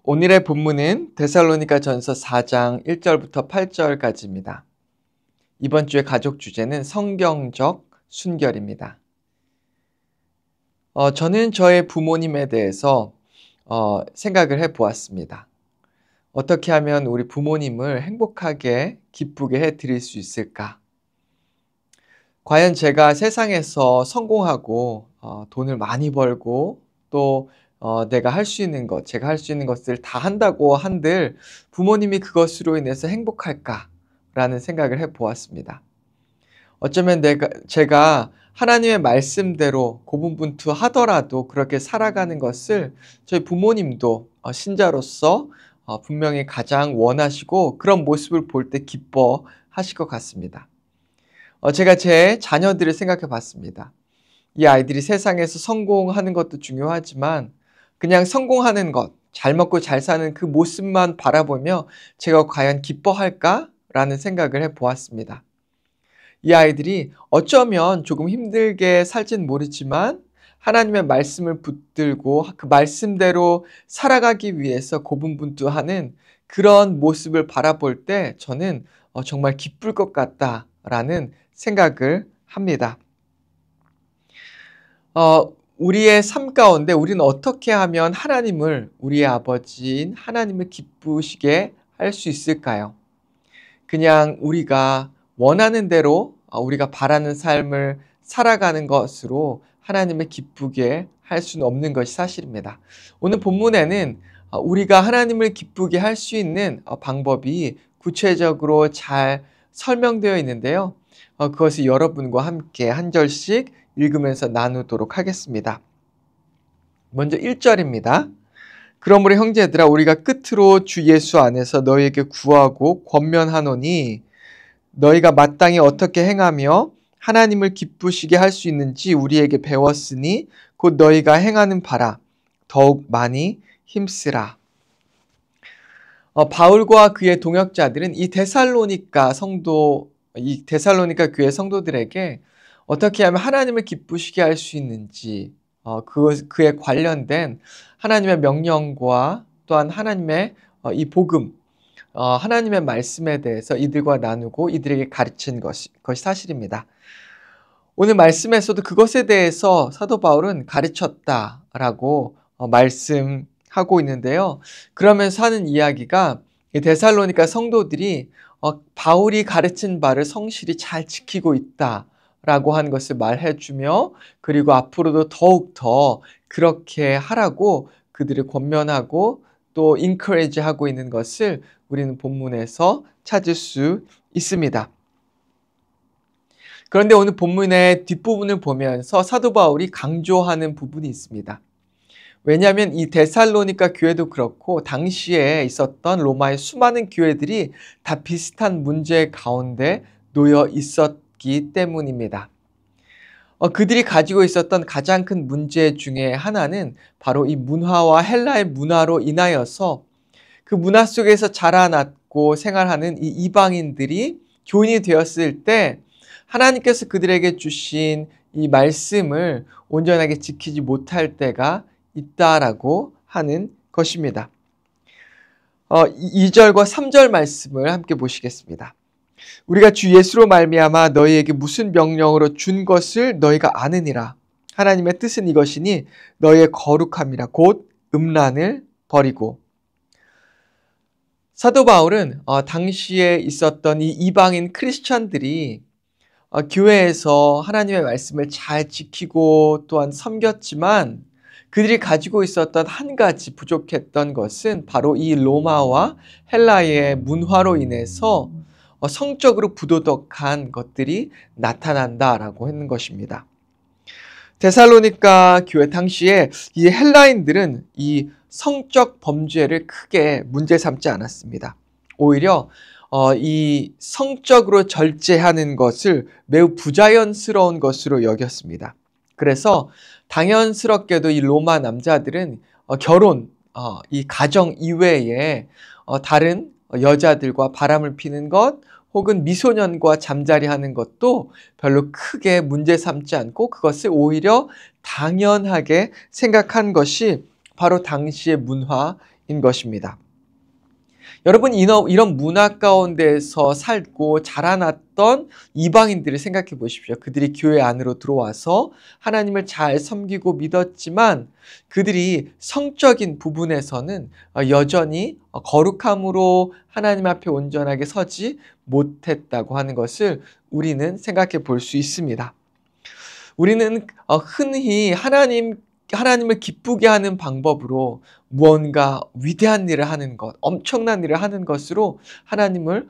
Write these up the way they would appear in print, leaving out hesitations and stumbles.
오늘의 본문은 데살로니가전서 4장 1절부터 8절까지입니다. 이번 주의 가족 주제는 성경적 순결입니다. 저는 저의 부모님에 대해서 생각을 해보았습니다. 어떻게 하면 우리 부모님을 행복하게 기쁘게 해드릴 수 있을까? 과연 제가 세상에서 성공하고 돈을 많이 벌고 또 내가 할 수 있는 것, 제가 할 수 있는 것을 다 한다고 한들 부모님이 그것으로 인해서 행복할까라는 생각을 해보았습니다. 어쩌면 제가 하나님의 말씀대로 고분분투하더라도 그렇게 살아가는 것을 저희 부모님도 신자로서 분명히 가장 원하시고 그런 모습을 볼 때 기뻐하실 것 같습니다. 제가 제 자녀들을 생각해 봤습니다. 이 아이들이 세상에서 성공하는 것도 중요하지만 그냥 성공하는 것, 잘 먹고 잘 사는 그 모습만 바라보며 제가 과연 기뻐할까라는 생각을 해보았습니다. 이 아이들이 어쩌면 조금 힘들게 살진 모르지만 하나님의 말씀을 붙들고 그 말씀대로 살아가기 위해서 고분분투하는 그런 모습을 바라볼 때 저는 정말 기쁠 것 같다라는 생각을 합니다. 우리의 삶 가운데 우리는 어떻게 하면 하나님을, 우리의 아버지인 하나님을 기쁘시게 할 수 있을까요? 그냥 우리가 원하는 대로 우리가 바라는 삶을 살아가는 것으로 하나님을 기쁘게 할 수는 없는 것이 사실입니다. 오늘 본문에는 우리가 하나님을 기쁘게 할 수 있는 방법이 구체적으로 잘 설명되어 있는데요. 그것을 여러분과 함께 한 절씩 읽으면서 나누도록 하겠습니다. 먼저 1절입니다. 그러므로 형제들아 우리가 끝으로 주 예수 안에서 너희에게 구하고 권면하노니 너희가 마땅히 어떻게 행하며 하나님을 기쁘시게 할 수 있는지 우리에게 배웠으니 곧 너희가 행하는 바라 더욱 많이 힘쓰라. 바울과 그의 동역자들은 이 데살로니가 교회 성도들에게 어떻게 하면 하나님을 기쁘시게 할 수 있는지 그에 관련된 하나님의 명령과 또한 하나님의 이 복음, 하나님의 말씀에 대해서 이들과 나누고 이들에게 가르친 것이 사실입니다. 오늘 말씀에서도 그것에 대해서 사도 바울은 가르쳤다라고 말씀하고 있는데요. 그러면서 하는 이야기가 이 데살로니가 성도들이 바울이 가르친 바를 성실히 잘 지키고 있다라고 하는 것을 말해주며 그리고 앞으로도 더욱더 그렇게 하라고 그들을 권면하고 또 encourage 하고 있는 것을 우리는 본문에서 찾을 수 있습니다. 그런데 오늘 본문의 뒷부분을 보면서 사도 바울이 강조하는 부분이 있습니다. 왜냐하면 이 데살로니가 교회도 그렇고 당시에 있었던 로마의 수많은 교회들이 다 비슷한 문제 가운데 놓여 있었기 때문입니다. 그들이 가지고 있었던 가장 큰 문제 중에 하나는 바로 이 문화와 헬라의 문화로 인하여서 그 문화 속에서 자라났고 생활하는 이 이방인들이 교인이 되었을 때 하나님께서 그들에게 주신 이 말씀을 온전하게 지키지 못할 때가 있다라고 하는 것입니다. 2절과 3절 말씀을 함께 보시겠습니다. 우리가 주 예수로 말미암아 너희에게 무슨 명령으로 준 것을 너희가 아느니라. 하나님의 뜻은 이것이니 너희의 거룩함이라 곧 음란을 버리고. 사도 바울은 당시에 있었던 이 이방인 크리스찬들이 교회에서 하나님의 말씀을 잘 지키고 또한 섬겼지만 그들이 가지고 있었던 한 가지 부족했던 것은 바로 이 로마와 헬라의 문화로 인해서 성적으로 부도덕한 것들이 나타난다라고 했는 것입니다. 데살로니가 교회 당시에 이 헬라인들은 이 성적 범죄를 크게 문제 삼지 않았습니다. 오히려 이 성적으로 절제하는 것을 매우 부자연스러운 것으로 여겼습니다. 그래서 당연스럽게도 이 로마 남자들은 결혼, 이 가정 이외에 다른 여자들과 바람을 피는 것 혹은 미소년과 잠자리하는 것도 별로 크게 문제 삼지 않고 그것을 오히려 당연하게 생각한 것이 바로 당시의 문화인 것입니다. 여러분, 이런 문화 가운데서 살고 자라났던 이방인들을 생각해 보십시오. 그들이 교회 안으로 들어와서 하나님을 잘 섬기고 믿었지만 그들이 성적인 부분에서는 여전히 거룩함으로 하나님 앞에 온전하게 서지 못했다고 하는 것을 우리는 생각해 볼 수 있습니다. 우리는 흔히 하나님을 기쁘게 하는 방법으로 무언가 위대한 일을 하는 것, 엄청난 일을 하는 것으로 하나님을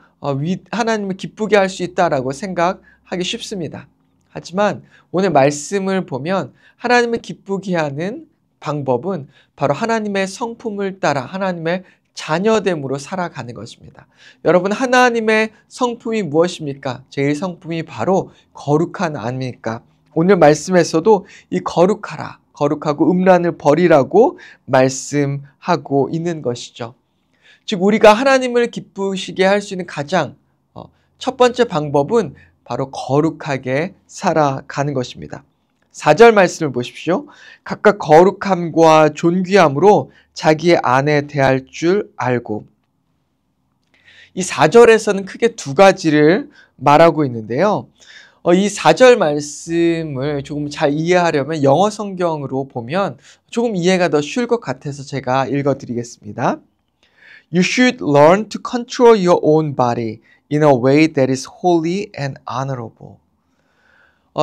기쁘게 할 수 있다라고 생각하기 쉽습니다. 하지만 오늘 말씀을 보면 하나님을 기쁘게 하는 방법은 바로 하나님의 성품을 따라 하나님의 자녀됨으로 살아가는 것입니다. 여러분, 하나님의 성품이 무엇입니까? 제일 성품이 바로 거룩한 아닙니까? 오늘 말씀에서도 이 거룩하고 음란을 버리라고 말씀하고 있는 것이죠. 즉 우리가 하나님을 기쁘시게 할 수 있는 가장 첫 번째 방법은 바로 거룩하게 살아가는 것입니다. 4절 말씀을 보십시오. 각각 거룩함과 존귀함으로 자기의 아내 대할 줄 알고. 이 4절에서는 크게 두 가지를 말하고 있는데요. 이 4절 말씀을 조금 잘 이해하려면 영어 성경으로 보면 조금 이해가 더 쉬울 것 같아서 제가 읽어드리겠습니다. You should learn to control your own body in a way that is holy and honorable.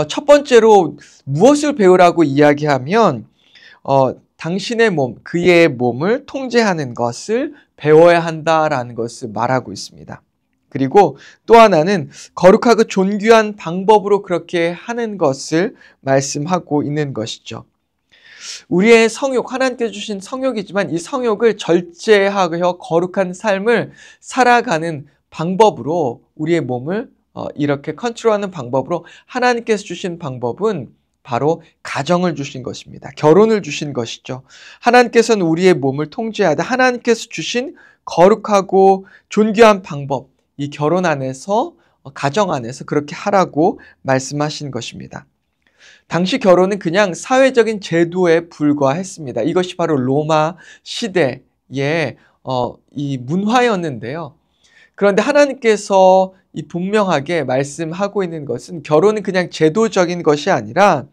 첫 번째로 무엇을 배우라고 이야기하면 당신의 몸, 그의 몸을 통제하는 것을 배워야 한다라는 것을 말하고 있습니다. 그리고 또 하나는 거룩하고 존귀한 방법으로 그렇게 하는 것을 말씀하고 있는 것이죠. 우리의 성욕, 하나님께서 주신 성욕이지만 이 성욕을 절제하여 거룩한 삶을 살아가는 방법으로 우리의 몸을 이렇게 컨트롤하는 방법으로 하나님께서 주신 방법은 바로 가정을 주신 것입니다. 결혼을 주신 것이죠. 하나님께서는 우리의 몸을 통제하되 하나님께서 주신 거룩하고 존귀한 방법, 이 결혼 안에서, 가정 안에서 그렇게 하라고 말씀하신 것입니다. 당시 결혼은 그냥 사회적인 제도에 불과했습니다. 이것이 바로 로마 시대의 이 문화였는데요. 그런데 하나님께서 이 분명하게 말씀하고 있는 것은 결혼은 그냥 제도적인 것이 아니라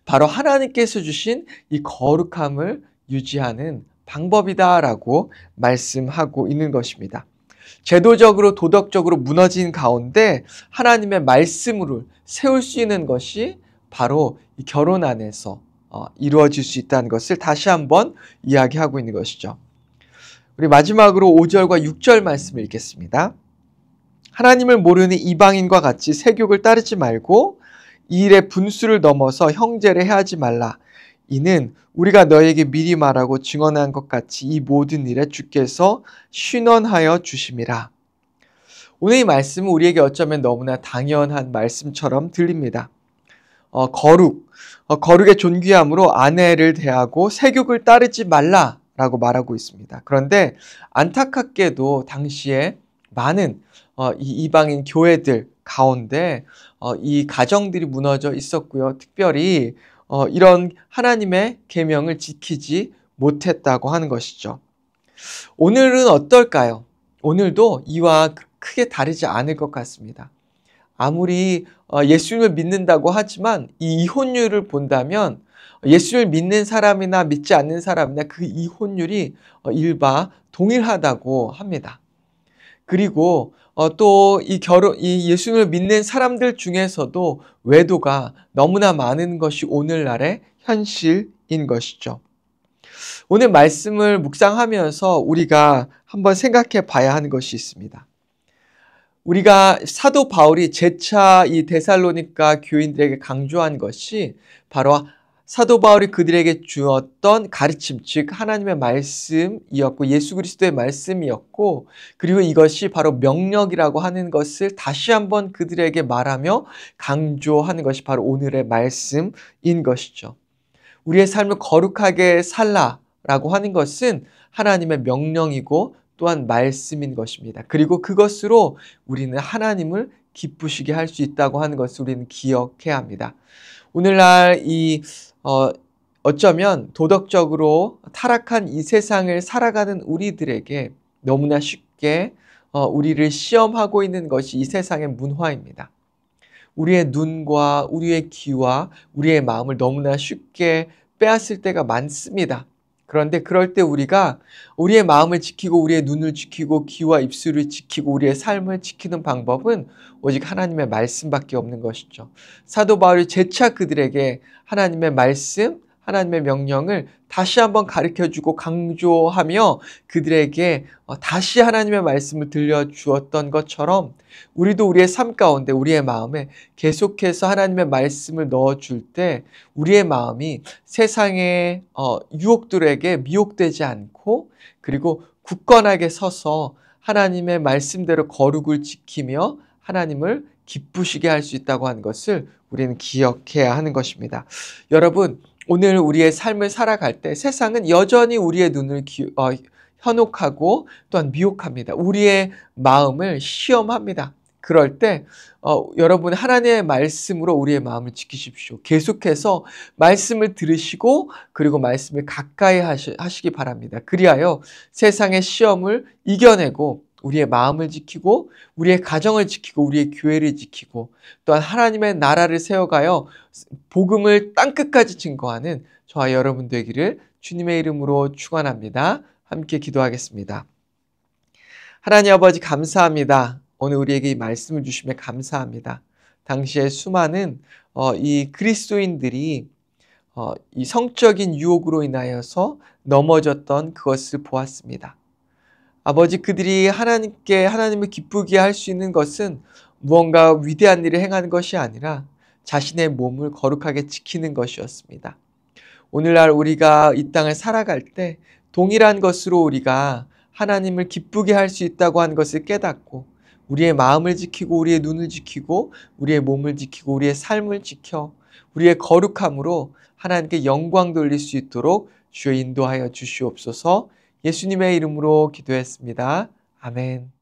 바로 하나님께서 주신 이 거룩함을 유지하는 방법이다라고 말씀하고 있는 것입니다. 제도적으로 도덕적으로 무너진 가운데 하나님의 말씀으로 세울 수 있는 것이 바로 이 결혼 안에서 이루어질 수 있다는 것을 다시 한번 이야기하고 있는 것이죠. 우리 마지막으로 5절과 6절 말씀을 읽겠습니다. 하나님을 모르는 이방인과 같이 세욕을 따르지 말고 이 일의 분수를 넘어서 형제를 해하지 말라. 이는 우리가 너에게 미리 말하고 증언한 것 같이 이 모든 일에 주께서 신원하여 주심이라. 오늘 이 말씀은 우리에게 어쩌면 너무나 당연한 말씀처럼 들립니다. 거룩의 존귀함으로 아내를 대하고 세욕을 따르지 말라라고 말하고 있습니다. 그런데 안타깝게도 당시에 많은 이 이방인 교회들 가운데 이 가정들이 무너져 있었고요. 특별히 이런 하나님의 계명을 지키지 못했다고 하는 것이죠. 오늘은 어떨까요? 오늘도 이와 크게 다르지 않을 것 같습니다. 아무리 예수님을 믿는다고 하지만 이 이혼율을 본다면 예수님을 믿는 사람이나 믿지 않는 사람이나 그 이혼율이 일바 동일하다고 합니다. 그리고 또 이 예수님을 믿는 사람들 중에서도 외도가 너무나 많은 것이 오늘날의 현실인 것이죠. 오늘 말씀을 묵상하면서 우리가 한번 생각해 봐야 하는 것이 있습니다. 우리가 사도 바울이 재차 이 데살로니가 교인들에게 강조한 것이 바로 사도 바울이 그들에게 주었던 가르침, 즉 하나님의 말씀이었고 예수 그리스도의 말씀이었고 그리고 이것이 바로 명령이라고 하는 것을 다시 한번 그들에게 말하며 강조하는 것이 바로 오늘의 말씀인 것이죠. 우리의 삶을 거룩하게 살라라고 하는 것은 하나님의 명령이고 또한 말씀인 것입니다. 그리고 그것으로 우리는 하나님을 기쁘시게 할 수 있다고 하는 것을 우리는 기억해야 합니다. 오늘날 이 어쩌면 도덕적으로 타락한 이 세상을 살아가는 우리들에게 너무나 쉽게 우리를 시험하고 있는 것이 이 세상의 문화입니다. 우리의 눈과 우리의 귀와 우리의 마음을 너무나 쉽게 빼앗을 때가 많습니다. 그런데 그럴 때 우리가 우리의 마음을 지키고 우리의 눈을 지키고 귀와 입술을 지키고 우리의 삶을 지키는 방법은 오직 하나님의 말씀밖에 없는 것이죠. 사도 바울이 재차 그들에게 하나님의 말씀, 하나님의 명령을 다시 한번 가르쳐주고 강조하며 그들에게 다시 하나님의 말씀을 들려주었던 것처럼 우리도 우리의 삶 가운데 우리의 마음에 계속해서 하나님의 말씀을 넣어줄 때 우리의 마음이 세상의 유혹들에게 미혹되지 않고 그리고 굳건하게 서서 하나님의 말씀대로 거룩을 지키며 하나님을 기쁘시게 할 수 있다고 하는 것을 우리는 기억해야 하는 것입니다. 여러분, 오늘 우리의 삶을 살아갈 때 세상은 여전히 우리의 눈을 현혹하고 또한 미혹합니다. 우리의 마음을 시험합니다. 그럴 때 여러분 하나님의 말씀으로 우리의 마음을 지키십시오. 계속해서 말씀을 들으시고 그리고 말씀을 가까이 하시기 바랍니다. 그리하여 세상의 시험을 이겨내고 우리의 마음을 지키고 우리의 가정을 지키고 우리의 교회를 지키고 또한 하나님의 나라를 세워가여 복음을 땅끝까지 증거하는 저와 여러분 되기를 주님의 이름으로 축원합니다. 함께 기도하겠습니다. 하나님 아버지 감사합니다. 오늘 우리에게 이 말씀을 주시며 감사합니다. 당시에 수많은 이 그리스도인들이 이 성적인 유혹으로 인하여서 넘어졌던 그것을 보았습니다. 아버지, 그들이 하나님을 기쁘게 할 수 있는 것은 무언가 위대한 일을 행하는 것이 아니라 자신의 몸을 거룩하게 지키는 것이었습니다. 오늘날 우리가 이 땅을 살아갈 때 동일한 것으로 우리가 하나님을 기쁘게 할 수 있다고 하는 것을 깨닫고 우리의 마음을 지키고 우리의 눈을 지키고 우리의 몸을 지키고 우리의 삶을 지켜 우리의 거룩함으로 하나님께 영광 돌릴 수 있도록 주여 인도하여 주시옵소서. 예수님의 이름으로 기도했습니다. 아멘.